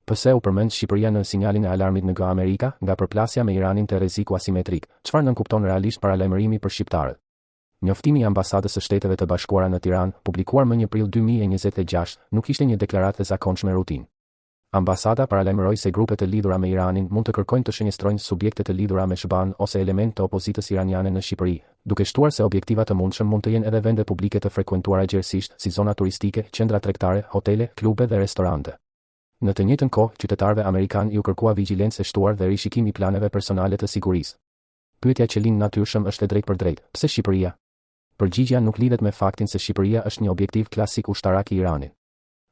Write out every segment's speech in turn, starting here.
Pse u përmend Shqipëria në sinjalin e alarmit nga Amerika, nga përplasja me Iranin të rreziku asimetrik, çfarë nënkupton realisht paralajmërimi për shqiptarët? Njoftimi i ambasadës së Shteteve të Bashkuara në Tiranë, publikuar më 1 prill 2026, nuk ishte një deklaratë e zakonshme rutinë. Ambasada paralajmëroi se grupet e lidhura me Iranin mund të kërkojnë të shënjestrojnë subjekte të lidhura me SBA-n ose elemente të opozitës iraniane në Shqipëri, duke shtuar se objektiva të mundshëm mund të jenë edhe vende publike të frekuentuara gjerësisht, si zona turistike, qendra tregtare, hotele, klube dhe restorante. Në të njëjtën kohë, qytetarëve amerikanë iu kërkua vigjilencë e shtuar dhe rishikim i planeve personale të sigurisë. Pyetja që lind natyrshëm është e drejtë për drejtë: pse Shqipëria? Përgjigjja nuk lidhet me faktin se Shqipëria është një objektiv klasik ushtarak i Iranit.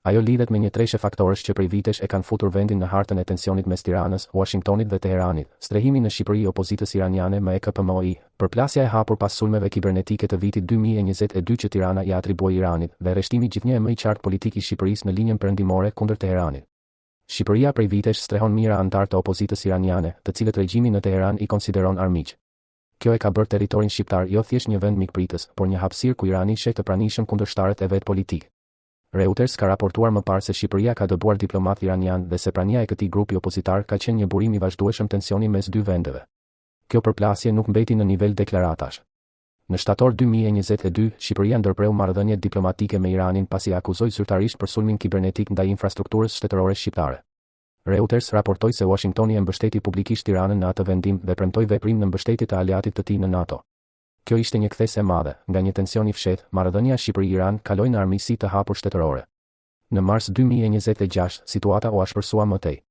Ajo lidhet me një treshe faktorësh që prej vitesh e kanë futur vendin në hartën e tensionit mes Tiranës, Washingtonit dhe Teheranit: strehimi në Shqipëri i opozitës iraniane me EKPMOI, përplasja e hapur pas sulmeve kibernetike të vitit 2022 që Tirana i atribuoi Iranit, dhe rreshtimi gjithnjë më i qartë politik i Shqipërisë në linjën perëndimore kundër Teheranit. Shqipëria prej vitesh strehon mira antar të opozitës iraniane, të cilët regjimi në Teheran i konsideron armiq. Kjo e ka bërë territorin shqiptar jo thjesht një vend mikpritës, por një hapësirë ku Irani sheh të pranishëm kundërshtarët e vet politik. Reuters ka raportuar më parë se Shqipëria ka dëbuar diplomat iranian dhe se prania e këtij grupi opozitar ka qenë një burim i vazhdueshëm tensioni mes dy vendeve. Kjo përplasje nuk mbeti në nivel deklaratash. Në shtator 2022, Shqipëria ndërpreu marrëdhënie diplomatike me Iranin pasi akuzoi zyrtarisht për sulmin kibernetik ndaj infrastrukturës shtetërore shqiptare. Reuters raportoi se Washingtoni e mbështeti publikisht Tiranën në atë vendim dhe premtoi veprim në mbështetje të aleatit të tij në NATO. Kjo ishte një kthesë e madhe, nga një tension i fshehtë, marrëdhënia Shqipëri-Iran kaloi në armiqësi të hapur shtetërore. Në mars 2026, situata u ashpërsua më tej.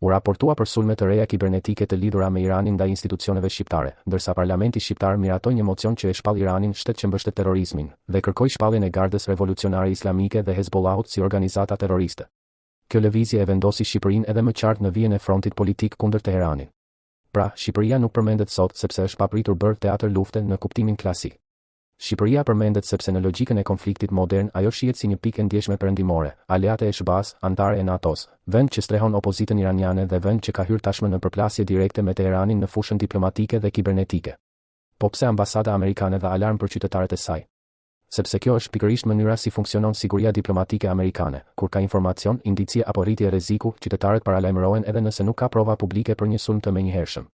U raportua për sulme të reja kibernetike të lidhura me Iranin ndaj institucioneve shqiptare, ndërsa parlamenti shqiptar miratoi një mocion që e shpall Iranin shtet që mbështet terrorizmin dhe kërkoi shpalljen e Gardës Revolucionare Islamike dhe Hezbollahut si organizata terroriste. Kjo lëvizje e vendosi Shqipërinë edhe më qartë në vijën e frontit politik kundër Teheranit. Pra, Shqipëria nuk përmendet sot sepse është papritur bërë teatër lufte në kuptimin klasik. Shqipëria përmendet sepse në logjikën e konfliktit modern ajo shihet si një pikë ndjeshme perëndimore, aleate e SBA-s, antare e NATO-s, vend që strehon opozitën iraniane dhe vend që ka hyrë tashmë në përplasje direkte me Teheranin në fushën diplomatike dhe kibernetike. Po pse ambasada amerikane dha alarm për qytetarët e saj? Sepse kjo është pikërisht mënyra si funksionon siguria diplomatike amerikane. Kur ka informacion, indicie apo rritje rreziku, qytetarët paralajmërohen edhe nëse nuk ka prova publike për një sulm të menjëhershëm.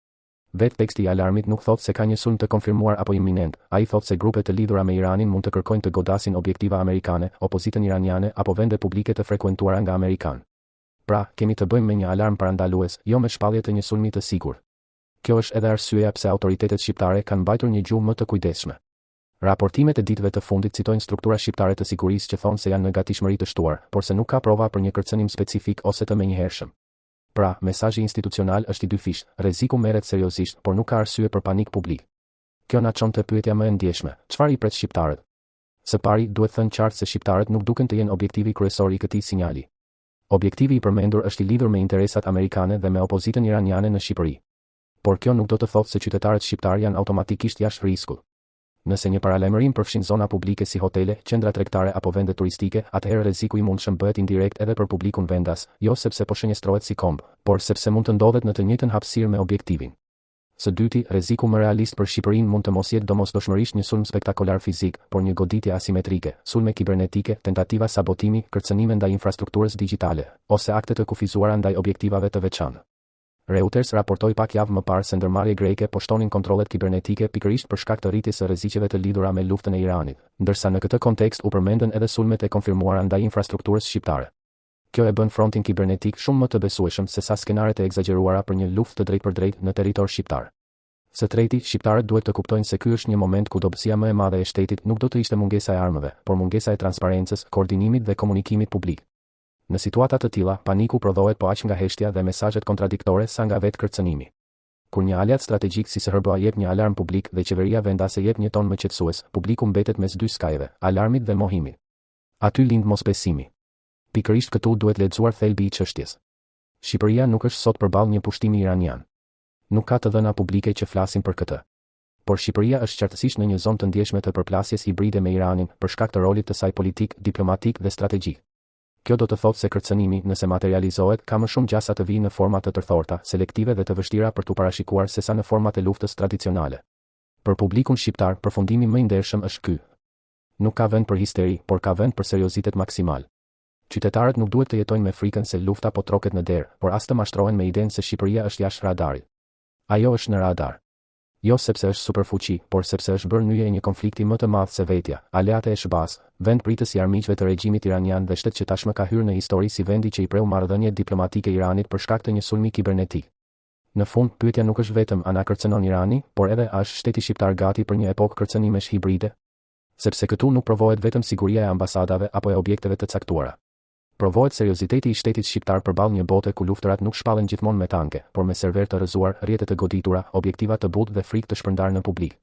Vetë teksti i alarmit nuk thot se ka një sulm të konfirmuar apo iminent, ai thot se grupet të lidhura me Iranin mund të kërkojnë të godasin objektiva amerikane, opozitën iraniane apo vende publike të frekuentuara nga amerikan. Pra, kemi të bëjmë me një alarm parandalues, jo me shpallje të një sulmi të sigurt. Kjo është edhe arsyeja pse autoritetet shqiptare kanë mbajtur një gjuhë më të kujdesshme. Raportimet e ditëve të fundit citojnë struktura shqiptare të sigurisë që thonë se janë në gatishmëri të shtuar, por se nuk ka prova për një kërcënim specifik ose të menjëhershëm. Pra, mesazhi institucional është i dyfisht, rreziku merret seriozisht, por nuk ka arsye për panik publik. Kjo na çon te pyetja më e ndjeshme: çfarë i pret shqiptarët? Së pari, duhet thënë qartë se shqiptarët nuk duken të jenë objektivi kryesor i këtij sinjali. Objektivi i përmendur është i lidhur me interesat amerikane dhe me opozitën iraniane në Shqipëri. Por kjo nuk do të thotë se qytetarët shqiptar janë automatikisht jashtë rrezikut. Nëse një paralajmërim përfshin zona publike si hotele, qendra tregtare apo vende turistike, atëherë rreziku i mundshëm bëhet indirekt edhe për publikun vendas, jo sepse po shënjestrohet si komb, por sepse mund të ndodhet në të njëjtën hapësirë me objektivin. Së dyti, rreziku më realist për Shqipërinë mund të mos jetë domosdoshmërisht një sulm spektakolar fizik, por një goditje asimetrike, sulme kibernetike, tentativa sabotimi, kërcënime ndaj infrastrukturës digjitale, ose akte të kufizuara ndaj objektivave të veçantë. Reuters raportoi pak javë më parë se ndërmarrje greke po shtonin kontrollet kibernetike pikërisht për shkak të rritjes së rreziqeve të lidhura me luftën e Iranit, ndërsa në këtë kontekst u përmendën edhe sulmet e konfirmuara ndaj infrastrukturës shqiptare. Kjo e bën frontin kibernetik shumë më të besueshëm se sa skenaret e egzageruara për një luftë të drejtpërdrejtë në territor shqiptar. Së treti, shqiptarët duhet të kuptojnë se ky është një moment ku dobësia më e madhe e shtetit nuk do të ishte mungesa e armëve, por mungesa e transparencës, koordinimit dhe komunikimit publik. Në situata të tilla, paniku prodhohet po aq nga heshtja dhe mesazhet kontradiktore sa nga vetë kërcënimi. Kur një aliat strategjik si SBA jep një alarm publik dhe qeveria vendase jep një ton më qetësues, publiku mbetet mes dy skajeve, alarmit dhe mohimit. Aty lind mosbesimi. Pikërisht këtu duhet lexuar thelbi i çështjes. Shqipëria nuk është sot përballë një pushtimi iranian. Nuk ka të dhëna publike që flasin për këtë. Por Shqipëria është qartësisht në një zonë të ndjeshme të përplasjes hibride me Iranin për shkak të rolit të saj politik, diplomatik dhe strategjik. Kjo do të thotë se kërcënimi, nëse materializohet, ka më shumë gjasa të vijë në forma të tërthorta, selektive dhe të vështira për t'u parashikuar sesa në format e luftës tradicionale. Për publikun shqiptar, përfundimi më i ndershëm është ky. Nuk ka vend për histeri, por ka vend për seriozitet maksimal. Qytetarët nuk duhet të jetojnë me frikën se lufta po troket në derë, por as të mashtrohen me idenë se Shqipëria është jashtë radarit. Ajo është në radar. Jo sepse është superfuqi, por sepse është bërë nyje e një konflikti më të madh se vetja, aleate e SBA-s, vend pritës i armiqve të regjimit iranian dhe shtet që tashmë ka hyrë në histori si vendi që i preu marrëdhëniet diplomatike Iranit për shkak të një sulmi kibernetik. Në fund, pyetja nuk është vetëm a na kërcënon Irani, por edhe a është shteti shqiptar gati për një epokë kërcënimesh hibride? Sepse këtu nuk provohet vetëm siguria e ambasadave apo e objekteve të caktuara. Provohet serioziteti i shtetit shqiptar përballë një bote ku luftërat nuk shpallen gjithmonë me tanke, por me server të rrëzuar, rrjete të goditura, objektiva të butë dhe frikë të shpërndarë në publik.